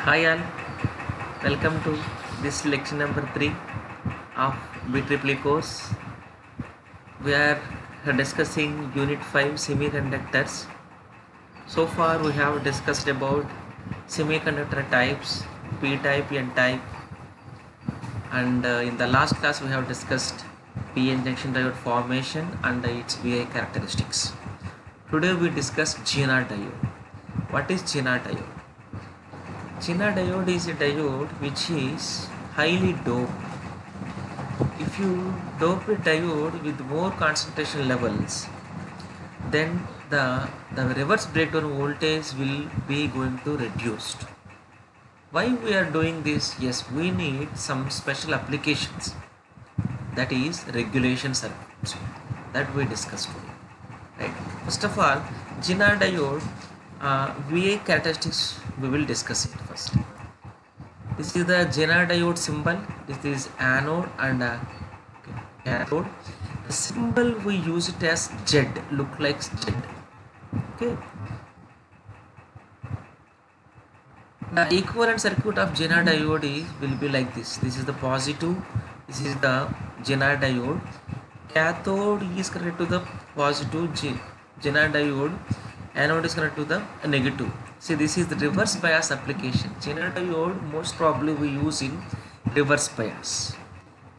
Hi all, welcome to this lecture number 3 of BEEE course. We are discussing Unit 5 Semiconductors. So far we have discussed about semiconductor types, P-type, N-type, and in the last class we have discussed PN junction diode formation and its VI characteristics. Today we discuss Zener diode. What is Zener diode? Zener diode is a diode which is highly doped. If you dope a diode with more concentration levels, then the reverse breakdown voltage will be going to reduced. Why we are doing this? Yes, we need some special applications, that is regulation circuits, that we discussed today. Right. First of all, Zener diode VA characteristics we will discuss it first. This is the Zener diode symbol. This is anode and cathode. The symbol we use it as Z, look like Z. Okay. The equivalent circuit of Zener diode will be like this. This is the positive. This is the Zener diode. Cathode is connected to the positive Zener diode. Anode is connected to the negative. See, this is the reverse bias application. Zener diode most probably we use in reverse bias.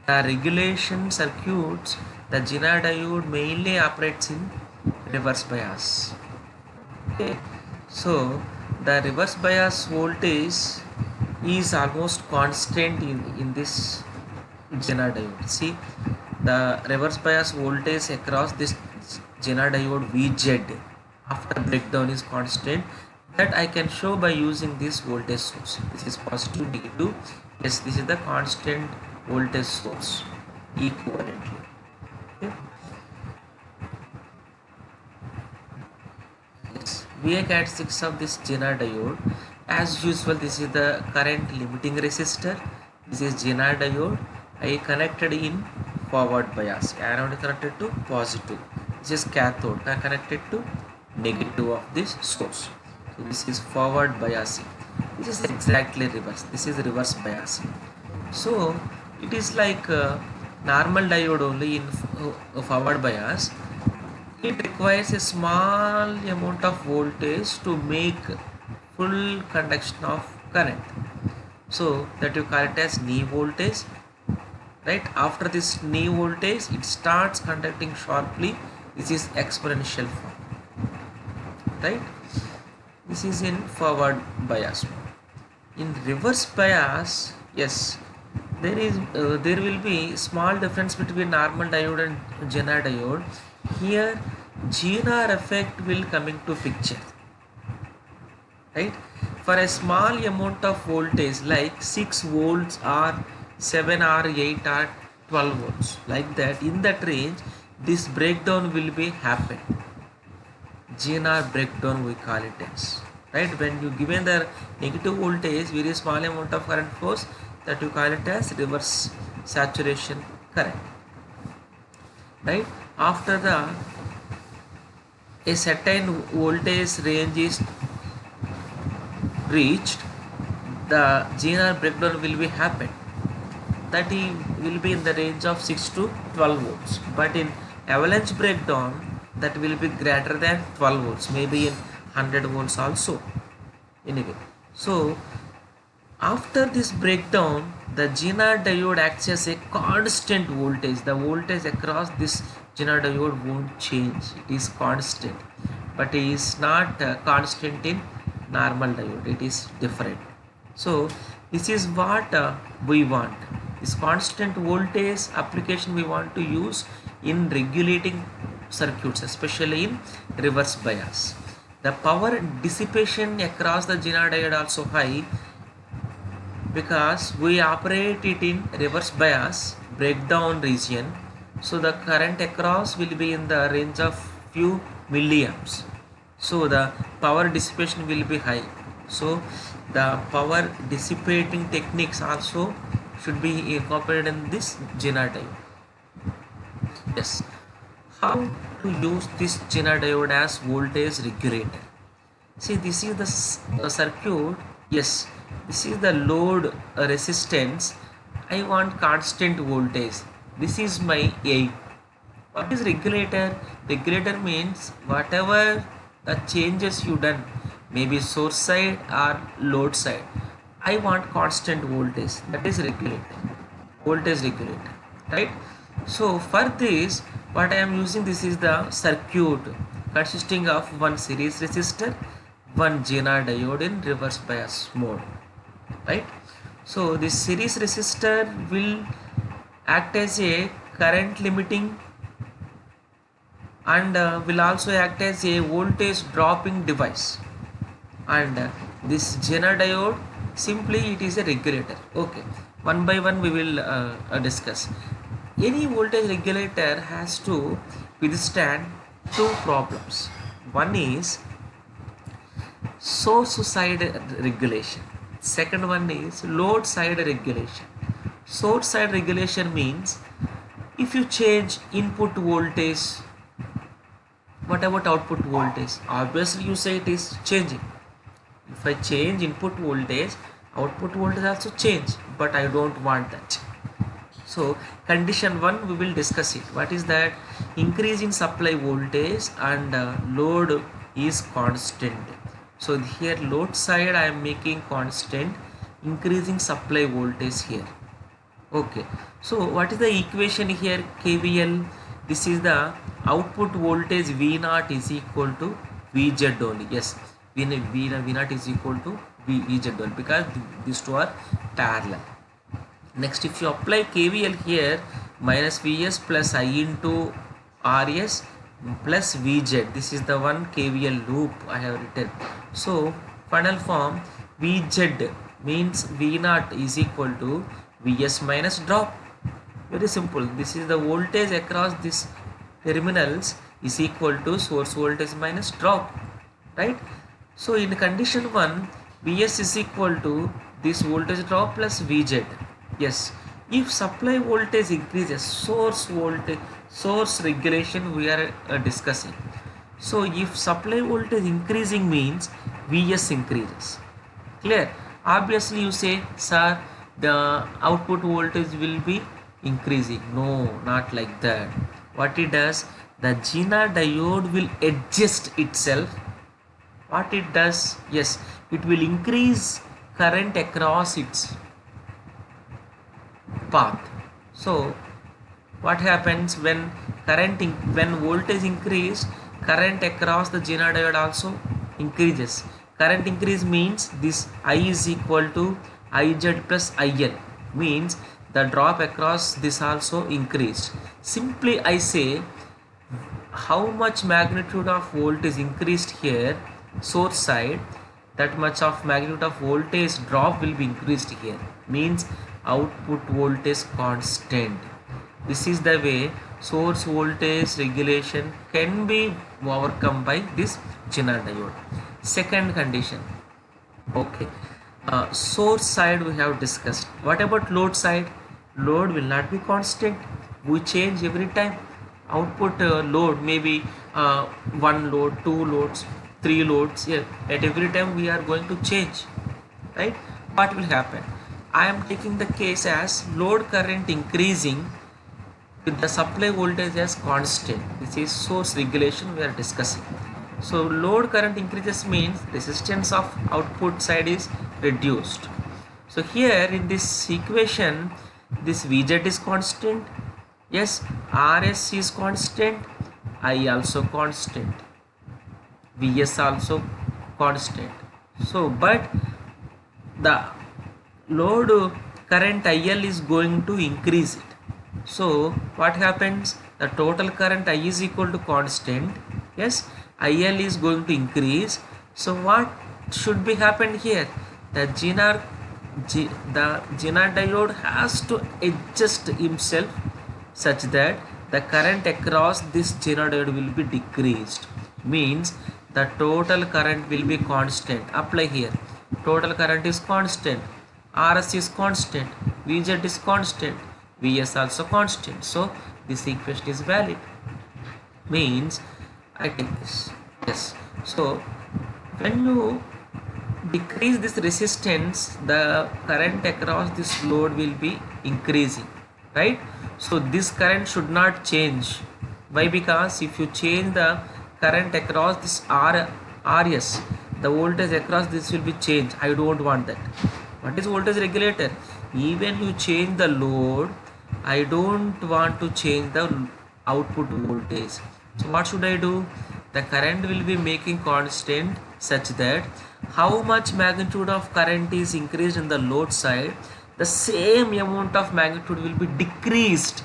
The regulation circuits, the Zener diode mainly operates in reverse bias. Okay. So the reverse bias voltage is almost constant in this Zener diode. See, the reverse bias voltage across this Zener diode VZ after breakdown is constant. That I can show by using this voltage source. This is positive, negative. Yes, this is the constant voltage source equivalently. Okay. Yes. VI characteristics of this Zener diode. As usual, this is the current limiting resistor. This is Zener diode. I connected in forward bias. Anode is connected to positive. This is cathode. I connected to negative of this source. So this is forward biasing. This is exactly reverse. This is reverse biasing. So it is like normal diode only in forward bias. It requires a small amount of voltage to make full conduction of current. So that you call it as knee voltage. Right? After this knee voltage, it starts conducting sharply. This is exponential form. Right? This is in forward bias. In reverse bias, yes, there will be small difference between normal diode and Zener diode. Here, Zener effect will come into picture. Right? For a small amount of voltage like 6 volts or 7 or 8 or 12 volts, like that, in that range, this breakdown will be happen. Zener breakdown we call it as. Right? When you given the negative voltage, very small amount of current flows, that you call it as reverse saturation current. Right? After a certain voltage range is reached, the Zener breakdown will be happen. That will be in the range of 6 to 12 volts. But in avalanche breakdown, that will be greater than 12 volts, maybe in 100 volts also. Anyway, so after this breakdown, the Zener diode acts as a constant voltage. The voltage across this Zener diode won't change. It is constant, but it is not constant in normal diode. It is different. So this is what we want. This constant voltage application we want to use in regulating circuits, especially in reverse bias. The power dissipation across the Zener diode also high, because we operate it in reverse bias breakdown region. So the current across will be in the range of few milliamps. So the power dissipation will be high. So the power dissipating techniques also should be incorporated in this Zener diode. Yes. How to use this Zener diode as voltage regulator? See, this is the circuit. Yes, this is the load resistance. I want constant voltage. This is my aim. What is regulator? Regulator means whatever the changes you done, maybe source side or load side, I want constant voltage. That is regulator, voltage regulator, right? So for this, what I am using, this is the circuit consisting of one series resistor, one Zener diode in reverse bias mode, right? So this series resistor will act as a current limiting and will also act as a voltage dropping device. And this Zener diode, simply it is a regulator. Okay, one by one we will discuss. Any voltage regulator has to withstand two problems. One is source side regulation, second one is load side regulation. Source side regulation means if you change input voltage, what about output voltage? Obviously you say it is changing. If I change input voltage, output voltage also change, but I don't want that. So condition 1 we will discuss it. What is that? Increase in supply voltage and load is constant. So here load side I am making constant, increasing supply voltage here. Okay, so what is the equation here? KVL. This is the output voltage V0 is equal to Vz only. Yes, V0 is equal to Vz only because these two are parallel. Next, if you apply KVL here, minus Vs plus I into Rs plus Vz. This is the one KVL loop I have written. So final form Vz means V0 is equal to Vs minus drop. Very simple. This is the voltage across these terminals is equal to source voltage minus drop, right? So in condition 1, Vs is equal to this voltage drop plus Vz. Yes, if supply voltage increases, source regulation we are discussing. So if supply voltage increasing means Vs increases. Clear? Obviously you say, sir, the output voltage will be increasing. No, not like that. What it does, the Zener diode will adjust itself. What it does, yes, it will increase current across its path. So what happens when when voltage increase, current across the Zener diode also increases. Current increase means this I is equal to Iz plus IL, means the drop across this also increased. Simply I say how much magnitude of voltage increased here, source side, that much of magnitude of voltage drop will be increased here, means output voltage constant. This is the way source voltage regulation can be overcome by this Zener diode. Second condition, okay, source side we have discussed. What about load side? Load will not be constant, we change every time. Output load maybe one load, two loads, three loads, yeah, at every time we are going to change, right? What will happen? I am taking the case as load current increasing with the supply voltage as constant. This is source regulation we are discussing. So load current increases means resistance of output side is reduced. So here in this equation, this Vz is constant, yes, Rs is constant, I also constant, Vs also constant. So but the load current IL is going to increase it. So what happens? The total current I is equal to constant, yes, IL is going to increase. So what should be happened here? The Zener diode has to adjust himself such that the current across this Zener diode will be decreased, means the total current will be constant. Apply here, total current is constant, Rs is constant, Vz is constant, Vs also constant. So this equation is valid, means I take this. Yes, so when you decrease this resistance, the current across this load will be increasing, right? So this current should not change. Why? Because if you change the current across this RS, the voltage across this will be changed. I don't want that. What is voltage regulator? Even you change the load, I don't want to change the output voltage. So what should I do? The current will be making constant such that how much magnitude of current is increased in the load side, the same amount of magnitude will be decreased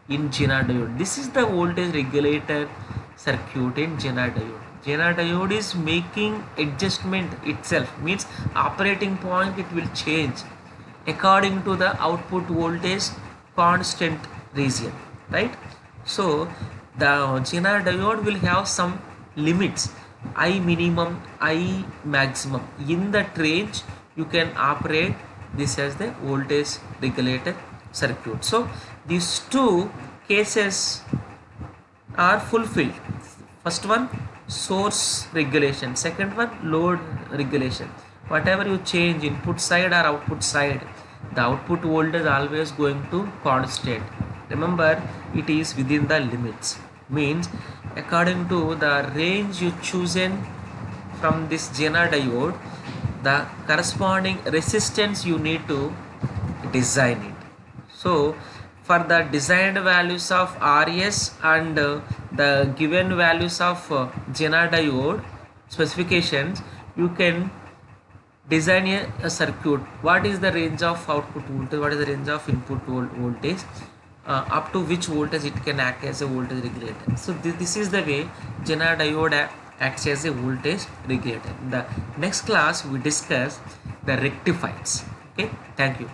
in Zener diode. This is the voltage regulator circuit in Zener diode. Zener diode is making adjustment itself, means operating point it will change according to the output voltage constant region, right? So the Zener diode will have some limits, I minimum, I maximum. In that range you can operate this as the voltage regulator circuit. So these two cases are fulfilled. First one, source regulation. Second one, load regulation. Whatever you change, input side or output side, the output voltage always going to constant. Remember, it is within the limits. Means according to the range you chosen from this Zener diode, the corresponding resistance you need to design it. So for the designed values of RS and the given values of Zener diode specifications, you can design a circuit. What is the range of output voltage, what is the range of input voltage, up to which voltage it can act as a voltage regulator. So this is the way Zener diode acts as a voltage regulator. In the next class we discuss the rectifiers. Okay, thank you.